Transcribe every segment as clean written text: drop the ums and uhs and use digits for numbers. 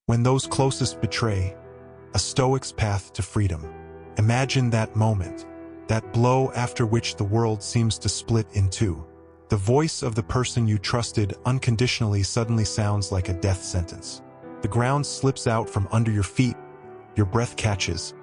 When those closest betray, a Stoic's path to freedom. Imagine that moment, that blow after which the world seems to split in two. The voice of the person you trusted unconditionally suddenly sounds like a death sentence. The ground slips out from under your feet, your breath catches,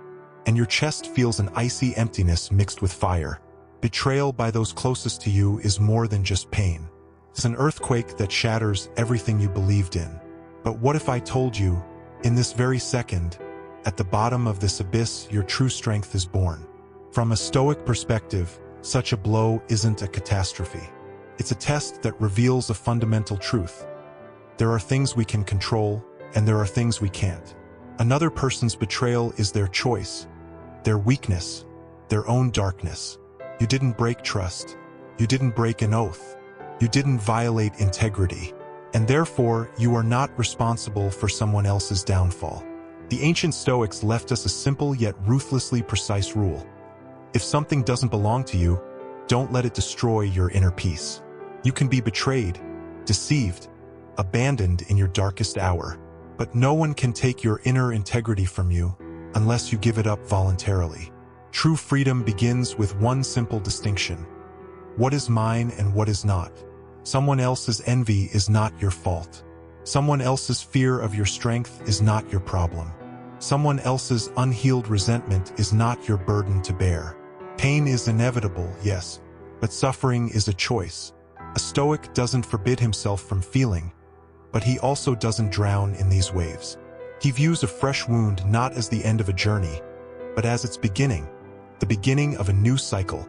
and your chest feels an icy emptiness mixed with fire. Betrayal by those closest to you is more than just pain. It's an earthquake that shatters everything you believed in. But what if I told you, in this very second, at the bottom of this abyss, your true strength is born? From a Stoic perspective, such a blow isn't a catastrophe. It's a test that reveals a fundamental truth. There are things we can control, and there are things we can't. Another person's betrayal is their choice, their weakness, their own darkness. You didn't break trust. You didn't break an oath. You didn't violate integrity. And therefore, you are not responsible for someone else's downfall. The ancient Stoics left us a simple yet ruthlessly precise rule. If something doesn't belong to you, don't let it destroy your inner peace. You can be betrayed, deceived, abandoned in your darkest hour, but no one can take your inner integrity from you unless you give it up voluntarily. True freedom begins with one simple distinction. What is mine and what is not? Someone else's envy is not your fault. Someone else's fear of your strength is not your problem. Someone else's unhealed resentment is not your burden to bear. Pain is inevitable, yes, but suffering is a choice. A Stoic doesn't forbid himself from feeling, but he also doesn't drown in these waves. He views a fresh wound not as the end of a journey, but as its beginning, the beginning of a new cycle.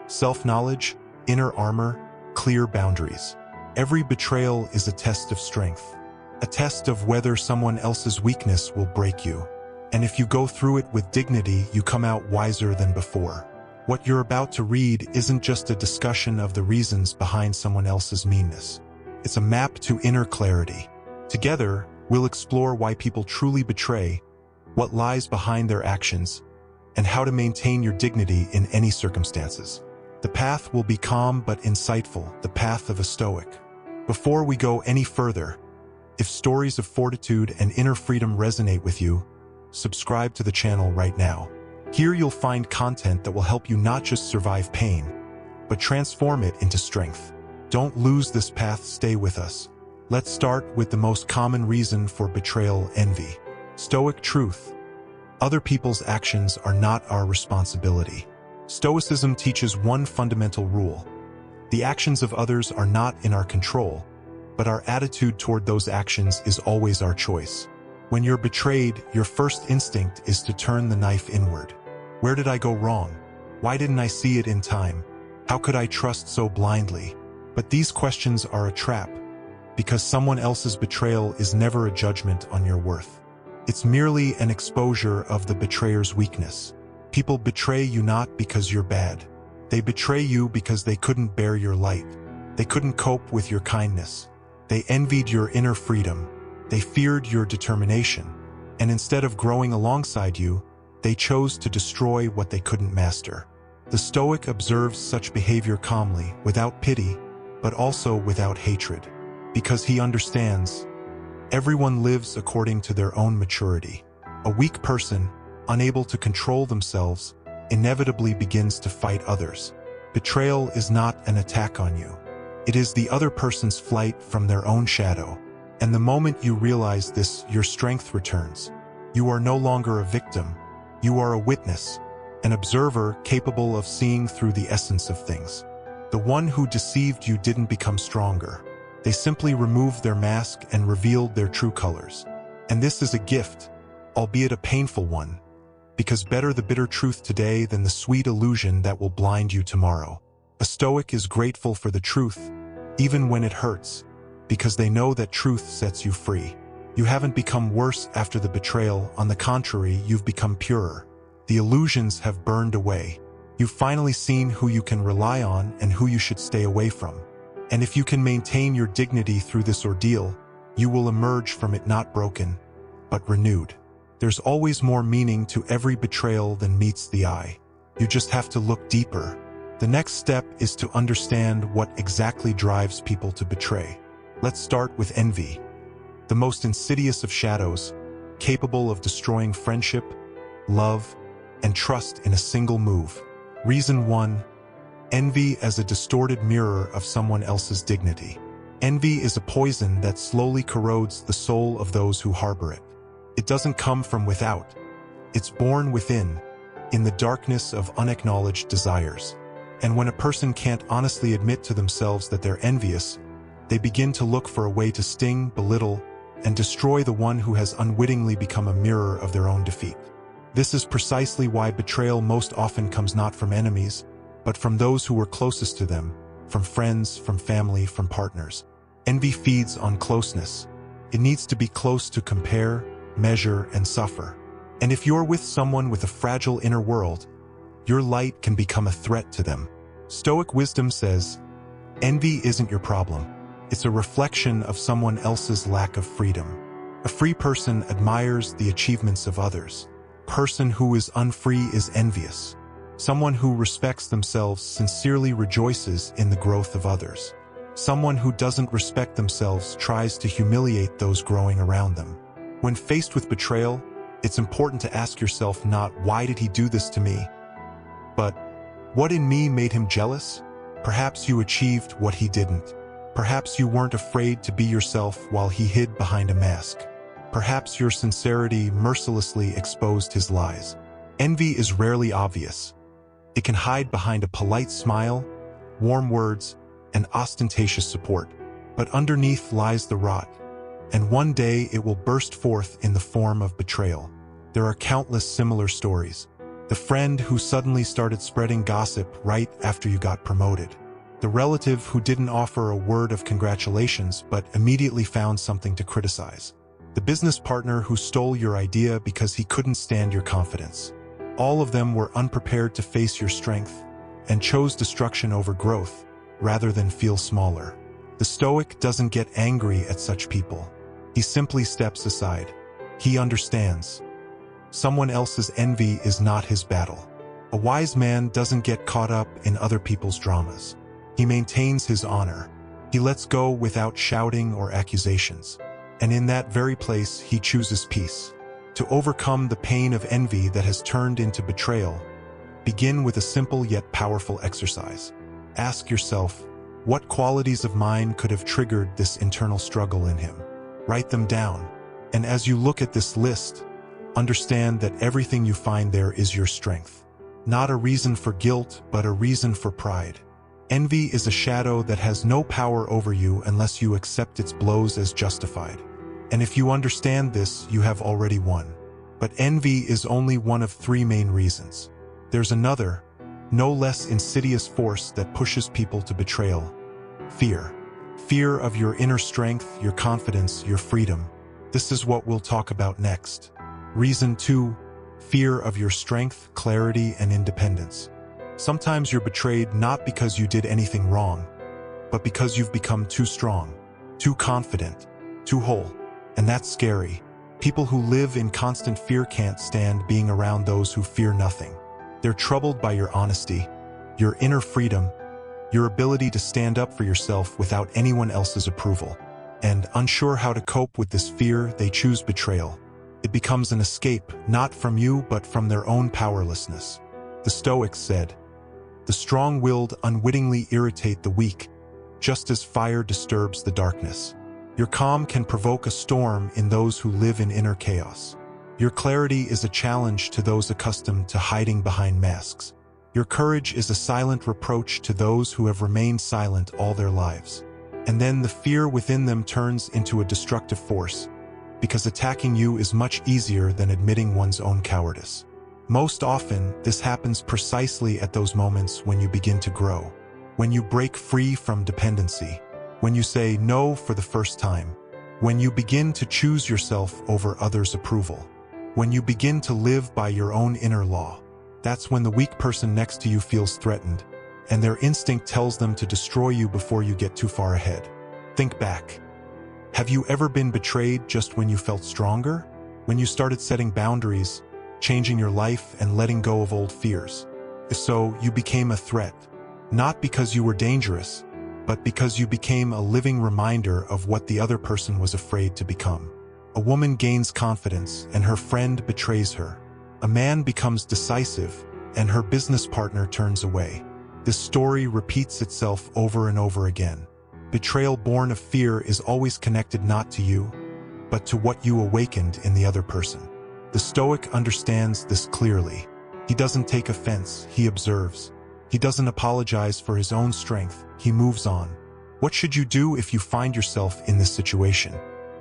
Self-knowledge, inner armor, clear boundaries. Every betrayal is a test of strength, a test of whether someone else's weakness will break you. And if you go through it with dignity, you come out wiser than before. What you're about to read isn't just a discussion of the reasons behind someone else's meanness. It's a map to inner clarity. Together, we'll explore why people truly betray, what lies behind their actions, and how to maintain your dignity in any circumstances. The path will be calm but insightful, the path of a Stoic. Before we go any further, if stories of fortitude and inner freedom resonate with you, subscribe to the channel right now. Here you'll find content that will help you not just survive pain, but transform it into strength. Don't lose this path, stay with us. Let's start with the most common reason for betrayal: envy. Stoic truth. Other people's actions are not our responsibility. Stoicism teaches one fundamental rule. The actions of others are not in our control, but our attitude toward those actions is always our choice. When you're betrayed, your first instinct is to turn the knife inward. Where did I go wrong? Why didn't I see it in time? How could I trust so blindly? But these questions are a trap, because someone else's betrayal is never a judgment on your worth. It's merely an exposure of the betrayer's weakness. People betray you not because you're bad. They betray you because they couldn't bear your light. They couldn't cope with your kindness. They envied your inner freedom. They feared your determination. And instead of growing alongside you, they chose to destroy what they couldn't master. The Stoic observes such behavior calmly, without pity, but also without hatred. Because he understands, everyone lives according to their own maturity. A weak person, unable to control themselves, inevitably begins to fight others. Betrayal is not an attack on you. It is the other person's flight from their own shadow. And the moment you realize this, your strength returns. You are no longer a victim. You are a witness, an observer capable of seeing through the essence of things. The one who deceived you didn't become stronger. They simply removed their mask and revealed their true colors. And this is a gift, albeit a painful one, because better the bitter truth today than the sweet illusion that will blind you tomorrow. A Stoic is grateful for the truth, even when it hurts, because they know that truth sets you free. You haven't become worse after the betrayal. On the contrary, you've become purer. The illusions have burned away. You've finally seen who you can rely on and who you should stay away from. And if you can maintain your dignity through this ordeal, you will emerge from it not broken, but renewed. There's always more meaning to every betrayal than meets the eye. You just have to look deeper. The next step is to understand what exactly drives people to betray. Let's start with envy. the most insidious of shadows, capable of destroying friendship, love, and trust in a single move. Reason 1. Envy as a distorted mirror of someone else's dignity. Envy is a poison that slowly corrodes the soul of those who harbor it. It doesn't come from without. It's born within, in the darkness of unacknowledged desires. And when a person can't honestly admit to themselves that they're envious, they begin to look for a way to sting, belittle, and destroy the one who has unwittingly become a mirror of their own defeat. This is precisely why betrayal most often comes not from enemies, but from those who were closest to them, from friends, from family, from partners. Envy feeds on closeness. It needs to be close to compare, measure, and suffer. And if you're with someone with a fragile inner world, your light can become a threat to them. Stoic wisdom says, envy isn't your problem. It's a reflection of someone else's lack of freedom. A free person admires the achievements of others. A person who is unfree is envious. Someone who respects themselves sincerely rejoices in the growth of others. Someone who doesn't respect themselves tries to humiliate those growing around them. When faced with betrayal, it's important to ask yourself not why did he do this to me, but what in me made him jealous? Perhaps you achieved what he didn't. Perhaps you weren't afraid to be yourself while he hid behind a mask. Perhaps your sincerity mercilessly exposed his lies. Envy is rarely obvious. It can hide behind a polite smile, warm words, and ostentatious support. But underneath lies the rot, and one day it will burst forth in the form of betrayal. There are countless similar stories. The friend who suddenly started spreading gossip right after you got promoted. The relative who didn't offer a word of congratulations but immediately found something to criticize. The business partner who stole your idea because he couldn't stand your confidence. All of them were unprepared to face your strength and chose destruction over growth rather than feel smaller. The Stoic doesn't get angry at such people. He simply steps aside. He understands. Someone else's envy is not his battle. A wise man doesn't get caught up in other people's dramas. He maintains his honor. He lets go without shouting or accusations. And in that very place, he chooses peace. To overcome the pain of envy that has turned into betrayal, begin with a simple yet powerful exercise. Ask yourself, what qualities of mine could have triggered this internal struggle in him? Write them down. And as you look at this list, understand that everything you find there is your strength. Not a reason for guilt, but a reason for pride. Envy is a shadow that has no power over you unless you accept its blows as justified. And if you understand this, you have already won. But envy is only one of 3 main reasons. There's another, no less insidious force that pushes people to betrayal. Fear. Fear of your inner strength, your confidence, your freedom. This is what we'll talk about next. Reason 2, fear of your strength, clarity, and independence. Sometimes you're betrayed not because you did anything wrong, but because you've become too strong, too confident, too whole. And that's scary. People who live in constant fear can't stand being around those who fear nothing. They're troubled by your honesty, your inner freedom, your ability to stand up for yourself without anyone else's approval. And unsure how to cope with this fear, they choose betrayal. It becomes an escape, not from you, but from their own powerlessness. The Stoics said, "The strong-willed unwittingly irritate the weak, just as fire disturbs the darkness." Your calm can provoke a storm in those who live in inner chaos. Your clarity is a challenge to those accustomed to hiding behind masks. Your courage is a silent reproach to those who have remained silent all their lives. And then the fear within them turns into a destructive force, because attacking you is much easier than admitting one's own cowardice. Most often, this happens precisely at those moments when you begin to grow, when you break free from dependency, when you say no for the first time, when you begin to choose yourself over others' approval, when you begin to live by your own inner law. That's when the weak person next to you feels threatened, and their instinct tells them to destroy you before you get too far ahead. Think back. Have you ever been betrayed just when you felt stronger? When you started setting boundaries, changing your life, and letting go of old fears? If so, you became a threat, not because you were dangerous, but because you became a living reminder of what the other person was afraid to become. A woman gains confidence and her friend betrays her. A man becomes decisive and her business partner turns away. This story repeats itself over and over again. Betrayal born of fear is always connected not to you, but to what you awakened in the other person. The Stoic understands this clearly. He doesn't take offense, he observes. He doesn't apologize for his own strength, he moves on. What should you do if you find yourself in this situation?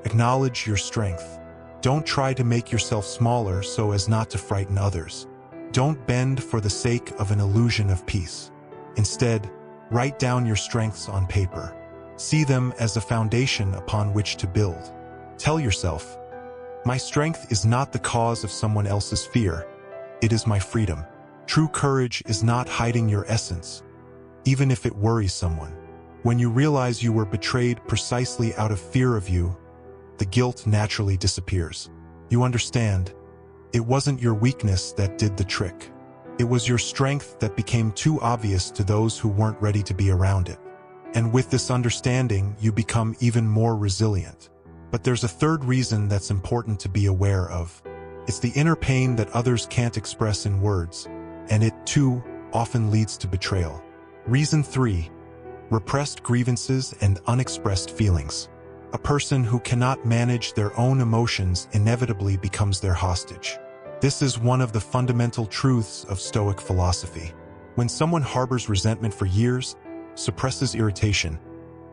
Acknowledge your strength. Don't try to make yourself smaller so as not to frighten others. Don't bend for the sake of an illusion of peace. Instead, write down your strengths on paper. See them as a foundation upon which to build. Tell yourself, my strength is not the cause of someone else's fear. It is my freedom. True courage is not hiding your essence, even if it worries someone. When you realize you were betrayed precisely out of fear of you, the guilt naturally disappears. You understand, it wasn't your weakness that did the trick. It was your strength that became too obvious to those who weren't ready to be around it. And with this understanding, you become even more resilient. But there's a third reason that's important to be aware of. It's the inner pain that others can't express in words, and it, too, often leads to betrayal. Reason 3. Repressed grievances and unexpressed feelings. A person who cannot manage their own emotions inevitably becomes their hostage. This is one of the fundamental truths of Stoic philosophy. When someone harbors resentment for years, suppresses irritation,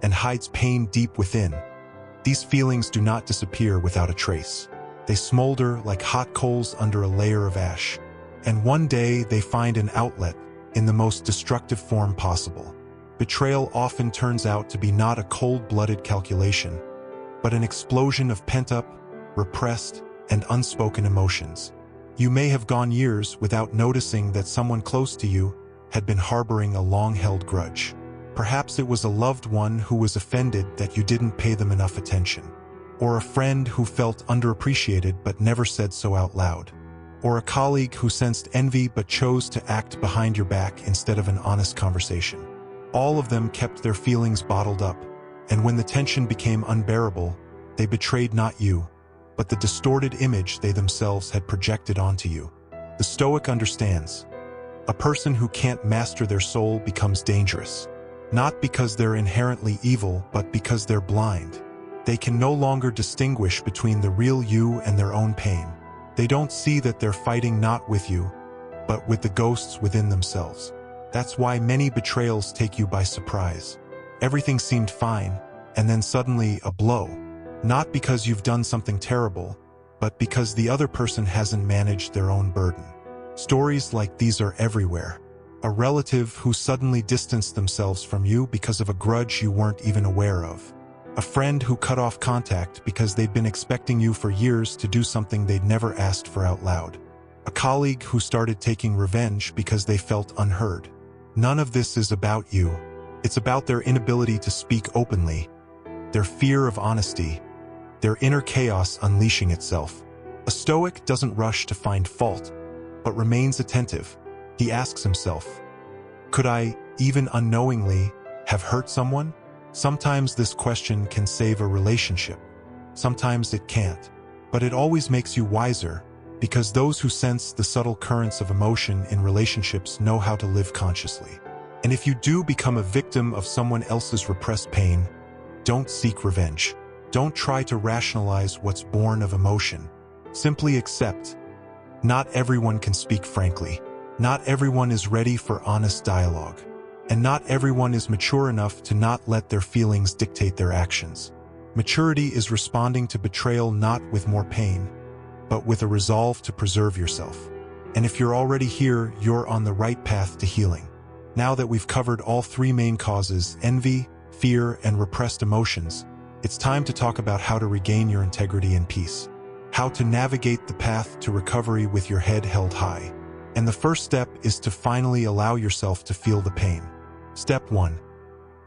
and hides pain deep within, these feelings do not disappear without a trace. They smolder like hot coals under a layer of ash, and one day they find an outlet in the most destructive form possible. Betrayal often turns out to be not a cold-blooded calculation, but an explosion of pent-up, repressed, and unspoken emotions. You may have gone years without noticing that someone close to you had been harboring a long-held grudge. Perhaps it was a loved one who was offended that you didn't pay them enough attention, or a friend who felt underappreciated but never said so out loud, or a colleague who sensed envy but chose to act behind your back instead of an honest conversation. All of them kept their feelings bottled up, and when the tension became unbearable, they betrayed not you, but the distorted image they themselves had projected onto you. The Stoic understands. A person who can't master their soul becomes dangerous, not because they're inherently evil, but because they're blind. They can no longer distinguish between the real you and their own pain. They don't see that they're fighting not with you, but with the ghosts within themselves. That's why many betrayals take you by surprise. Everything seemed fine, and then suddenly a blow. Not because you've done something terrible, but because the other person hasn't managed their own burden. Stories like these are everywhere. A relative who suddenly distanced themselves from you because of a grudge you weren't even aware of. A friend who cut off contact because they'd been expecting you for years to do something they'd never asked for out loud. A colleague who started taking revenge because they felt unheard. None of this is about you. It's about their inability to speak openly, their fear of honesty, their inner chaos unleashing itself. A Stoic doesn't rush to find fault, but remains attentive. He asks himself, could I, even unknowingly, have hurt someone? Sometimes this question can save a relationship. Sometimes it can't. But it always makes you wiser, because those who sense the subtle currents of emotion in relationships know how to live consciously. And if you do become a victim of someone else's repressed pain, don't seek revenge. Don't try to rationalize what's born of emotion. Simply accept. Not everyone can speak frankly. Not everyone is ready for honest dialogue. And not everyone is mature enough to not let their feelings dictate their actions. Maturity is responding to betrayal not with more pain, but with a resolve to preserve yourself. And if you're already here, you're on the right path to healing. Now that we've covered all three main causes, envy, fear, and repressed emotions, it's time to talk about how to regain your integrity and peace. How to navigate the path to recovery with your head held high. And the first step is to finally allow yourself to feel the pain. Step 1.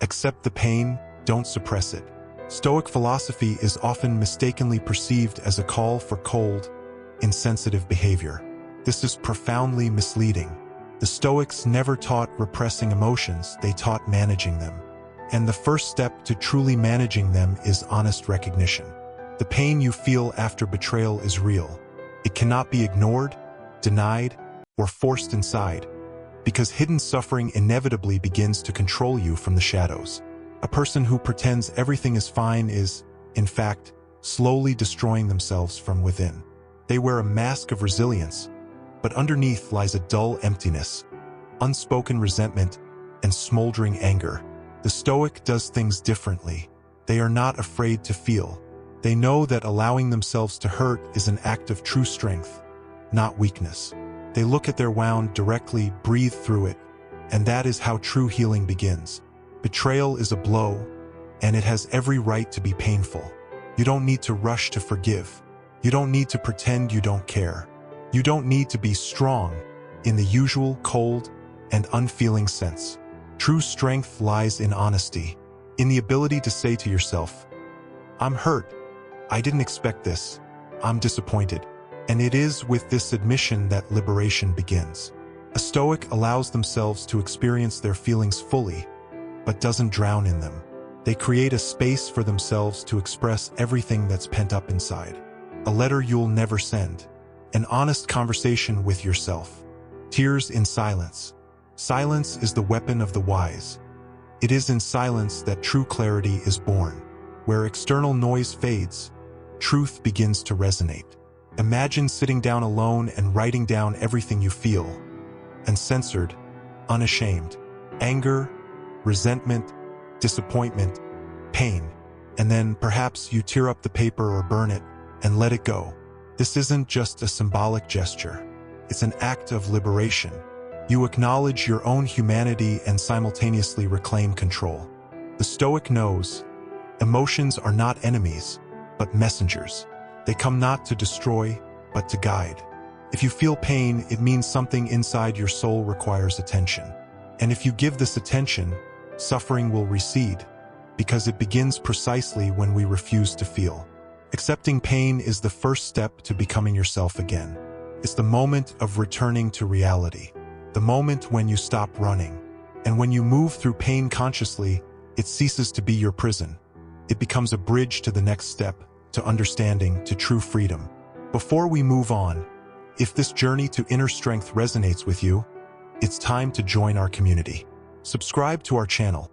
Accept the pain, don't suppress it. Stoic philosophy is often mistakenly perceived as a call for cold, insensitive behavior. This is profoundly misleading. The Stoics never taught repressing emotions, they taught managing them. And the first step to truly managing them is honest recognition. The pain you feel after betrayal is real. It cannot be ignored, denied, or forced inside, because hidden suffering inevitably begins to control you from the shadows. A person who pretends everything is fine is, in fact, slowly destroying themselves from within. They wear a mask of resilience, but underneath lies a dull emptiness, unspoken resentment, and smoldering anger. The Stoic does things differently. They are not afraid to feel. They know that allowing themselves to hurt is an act of true strength, not weakness. They look at their wound directly, breathe through it, and that is how true healing begins. Betrayal is a blow, and it has every right to be painful. You don't need to rush to forgive. You don't need to pretend you don't care. You don't need to be strong in the usual cold and unfeeling sense. True strength lies in honesty, in the ability to say to yourself, "I'm hurt. I didn't expect this. I'm disappointed." And it is with this admission that liberation begins. A Stoic allows themselves to experience their feelings fully, but doesn't drown in them. They create a space for themselves to express everything that's pent up inside. A letter you'll never send. An honest conversation with yourself. Tears in silence. Silence is the weapon of the wise. It is in silence that true clarity is born. Where external noise fades, truth begins to resonate. Imagine sitting down alone and writing down everything you feel. Uncensored, unashamed. Anger, resentment, disappointment, pain. And then perhaps you tear up the paper or burn it and let it go. This isn't just a symbolic gesture. It's an act of liberation. You acknowledge your own humanity and simultaneously reclaim control. The Stoic knows emotions are not enemies, but messengers. They come not to destroy, but to guide. If you feel pain, it means something inside your soul requires attention. And if you give this attention, suffering will recede, because it begins precisely when we refuse to feel. Accepting pain is the first step to becoming yourself again. It's the moment of returning to reality. The moment when you stop running. And when you move through pain consciously, it ceases to be your prison. It becomes a bridge to the next step, to understanding, to true freedom. Before we move on, if this journey to inner strength resonates with you, it's time to join our community. Subscribe to our channel.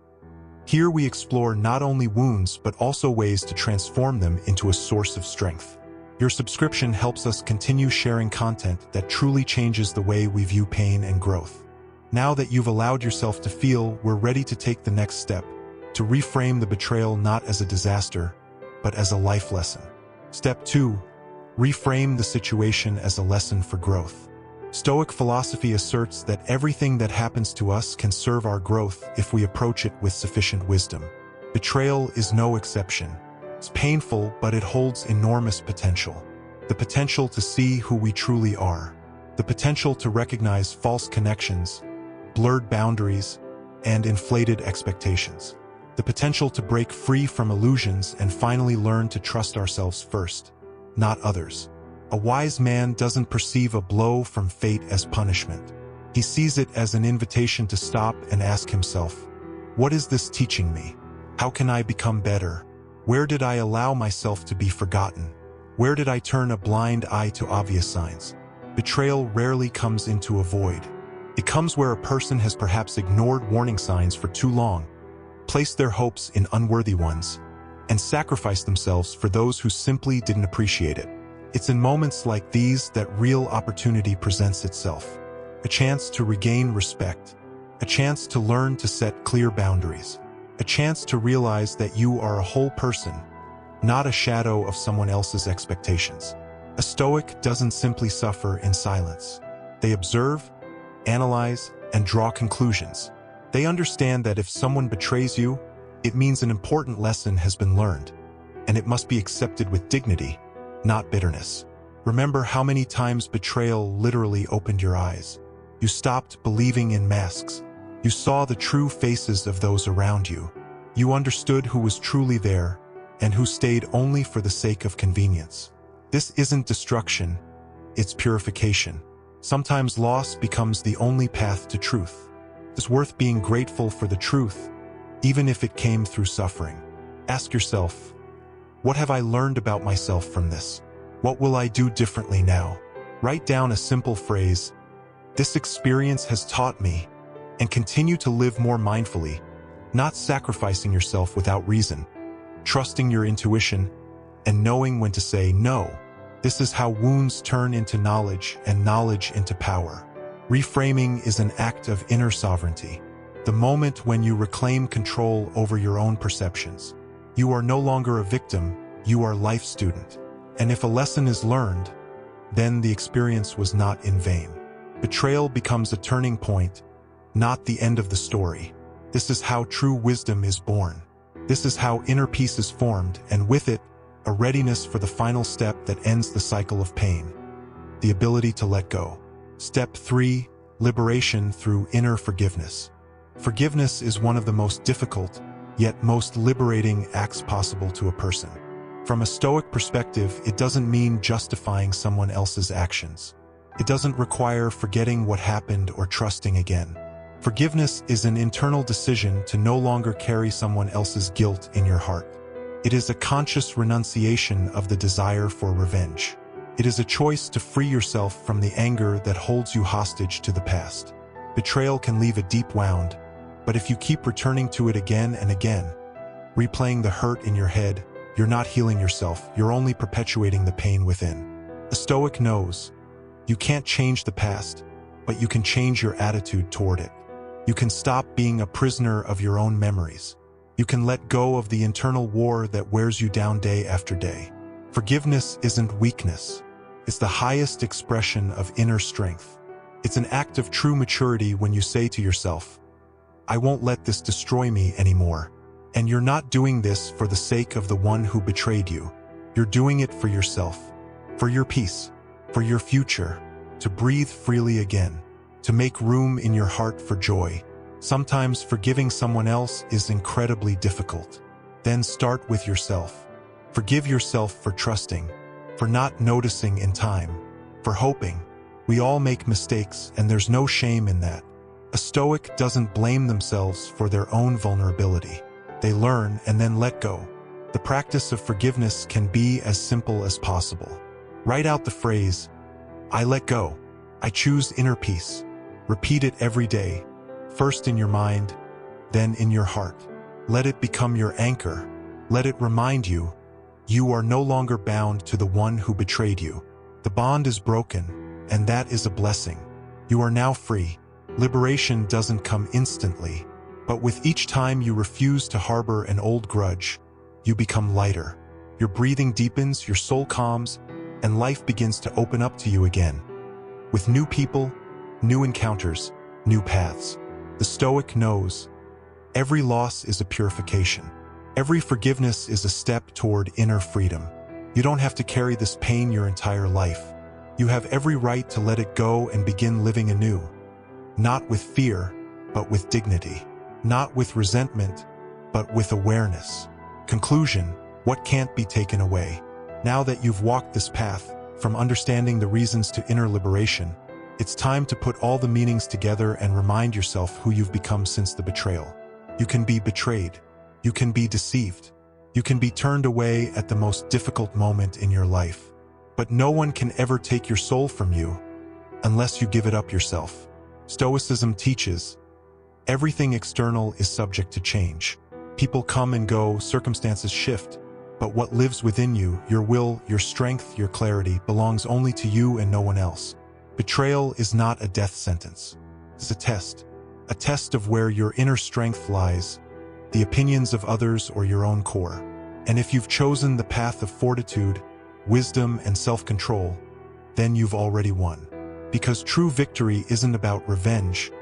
Here we explore not only wounds but also ways to transform them into a source of strength. Your subscription helps us continue sharing content that truly changes the way we view pain and growth. Now that you've allowed yourself to feel, we're ready to take the next step, to reframe the betrayal not as a disaster, but as a life lesson. Step 2. Reframe the situation as a lesson for growth. Stoic philosophy asserts that everything that happens to us can serve our growth if we approach it with sufficient wisdom. Betrayal is no exception. It's painful, but it holds enormous potential. The potential to see who we truly are. The potential to recognize false connections, blurred boundaries, and inflated expectations. The potential to break free from illusions and finally learn to trust ourselves first, not others. A wise man doesn't perceive a blow from fate as punishment. He sees it as an invitation to stop and ask himself, what is this teaching me? How can I become better? Where did I allow myself to be forgotten? Where did I turn a blind eye to obvious signs? Betrayal rarely comes into a void. It comes where a person has perhaps ignored warning signs for too long, placed their hopes in unworthy ones, and sacrificed themselves for those who simply didn't appreciate it. It's in moments like these that real opportunity presents itself. A chance to regain respect. A chance to learn to set clear boundaries. A chance to realize that you are a whole person, not a shadow of someone else's expectations. A Stoic doesn't simply suffer in silence. They observe, analyze, and draw conclusions. They understand that if someone betrays you, it means an important lesson has been learned, and it must be accepted with dignity, not bitterness. Remember how many times betrayal literally opened your eyes. You stopped believing in masks. You saw the true faces of those around you. You understood who was truly there and who stayed only for the sake of convenience. This isn't destruction, it's purification. Sometimes loss becomes the only path to truth. It's worth being grateful for the truth, even if it came through suffering. Ask yourself, what have I learned about myself from this? What will I do differently now? Write down a simple phrase, this experience has taught me, and continue to live more mindfully, not sacrificing yourself without reason, trusting your intuition, and knowing when to say no. This is how wounds turn into knowledge and knowledge into power. Reframing is an act of inner sovereignty. The moment when you reclaim control over your own perceptions. You are no longer a victim, you are life student. And if a lesson is learned, then the experience was not in vain. Betrayal becomes a turning point, not the end of the story. This is how true wisdom is born. This is how inner peace is formed, and with it, a readiness for the final step that ends the cycle of pain. The ability to let go. Step 3, liberation through inner forgiveness. Forgiveness is one of the most difficult, yet most liberating acts possible to a person. From a Stoic perspective, it doesn't mean justifying someone else's actions. It doesn't require forgetting what happened or trusting again. Forgiveness is an internal decision to no longer carry someone else's guilt in your heart. It is a conscious renunciation of the desire for revenge. It is a choice to free yourself from the anger that holds you hostage to the past. Betrayal can leave a deep wound, but if you keep returning to it again and again, replaying the hurt in your head, you're not healing yourself, you're only perpetuating the pain within. A Stoic knows, you can't change the past, but you can change your attitude toward it. You can stop being a prisoner of your own memories. You can let go of the internal war that wears you down day after day. Forgiveness isn't weakness. It's the highest expression of inner strength. It's an act of true maturity when you say to yourself, I won't let this destroy me anymore. And you're not doing this for the sake of the one who betrayed you. You're doing it for yourself, for your peace, for your future, to breathe freely again, to make room in your heart for joy. Sometimes forgiving someone else is incredibly difficult. Then start with yourself. Forgive yourself for trusting, for not noticing in time, for hoping. We all make mistakes, and there's no shame in that. A Stoic doesn't blame themselves for their own vulnerability. They learn and then let go. The practice of forgiveness can be as simple as possible. Write out the phrase, I let go. I choose inner peace. Repeat it every day. First in your mind, then in your heart. Let it become your anchor. Let it remind you, you are no longer bound to the one who betrayed you. The bond is broken, and that is a blessing. You are now free. Liberation doesn't come instantly, but with each time you refuse to harbor an old grudge, you become lighter. Your breathing deepens, your soul calms, and life begins to open up to you again. With new people, new encounters, new paths. The Stoic knows, every loss is a purification. Every forgiveness is a step toward inner freedom. You don't have to carry this pain your entire life. You have every right to let it go and begin living anew. Not with fear, but with dignity. Not with resentment, but with awareness. Conclusion, what can't be taken away? Now that you've walked this path, from understanding the reasons to inner liberation, it's time to put all the meanings together and remind yourself who you've become since the betrayal. You can be betrayed. You can be deceived. You can be turned away at the most difficult moment in your life. But no one can ever take your soul from you unless you give it up yourself. Stoicism teaches, everything external is subject to change. People come and go, circumstances shift, but what lives within you, your will, your strength, your clarity, belongs only to you and no one else. Betrayal is not a death sentence. It's a test of where your inner strength lies, the opinions of others or your own core. And if you've chosen the path of fortitude, wisdom, and self-control, then you've already won. Because true victory isn't about revenge,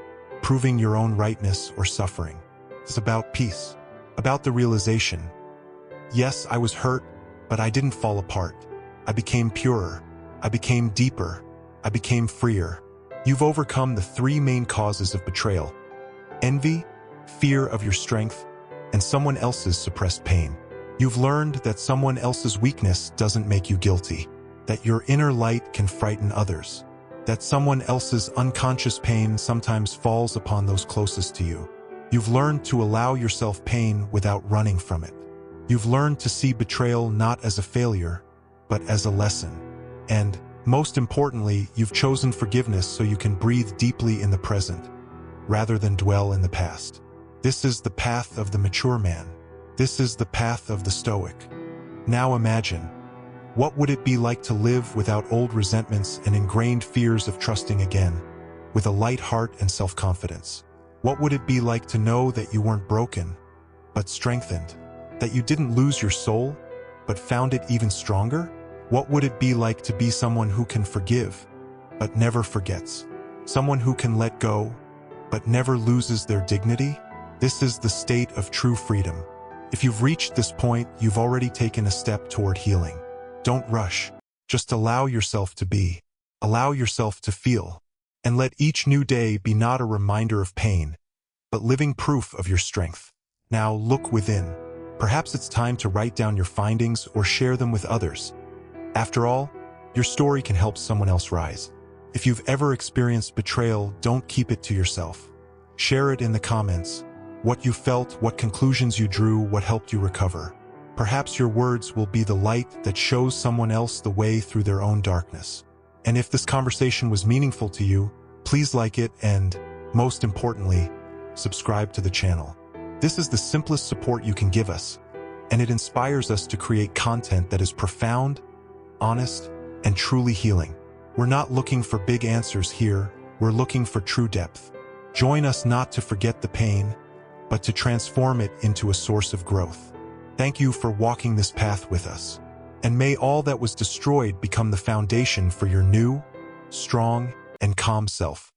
proving your own rightness, or suffering. It's about peace, about the realization, yes, I was hurt, but I didn't fall apart. I became purer. I became deeper. I became freer. You've overcome the three main causes of betrayal: envy, fear of your strength, and someone else's suppressed pain. You've learned that someone else's weakness doesn't make you guilty, that your inner light can frighten others, that someone else's unconscious pain sometimes falls upon those closest to you. You've learned to allow yourself pain without running from it. You've learned to see betrayal not as a failure, but as a lesson. And, most importantly, you've chosen forgiveness so you can breathe deeply in the present, rather than dwell in the past. This is the path of the mature man. This is the path of the Stoic. Now imagine, what would it be like to live without old resentments and ingrained fears of trusting again, with a light heart and self-confidence? What would it be like to know that you weren't broken, but strengthened? That you didn't lose your soul, but found it even stronger? What would it be like to be someone who can forgive, but never forgets? Someone who can let go, but never loses their dignity? This is the state of true freedom. If you've reached this point, you've already taken a step toward healing. Don't rush. Just allow yourself to be. Allow yourself to feel. And let each new day be not a reminder of pain, but living proof of your strength. Now look within. Perhaps it's time to write down your findings or share them with others. After all, your story can help someone else rise. If you've ever experienced betrayal, don't keep it to yourself. Share it in the comments. What you felt, what conclusions you drew, what helped you recover. Perhaps your words will be the light that shows someone else the way through their own darkness. And if this conversation was meaningful to you, please like it and, most importantly, subscribe to the channel. This is the simplest support you can give us, and it inspires us to create content that is profound, honest, and truly healing. We're not looking for big answers here, we're looking for true depth. Join us not to forget the pain, but to transform it into a source of growth. Thank you for walking this path with us. And may all that was destroyed become the foundation for your new, strong, and calm self.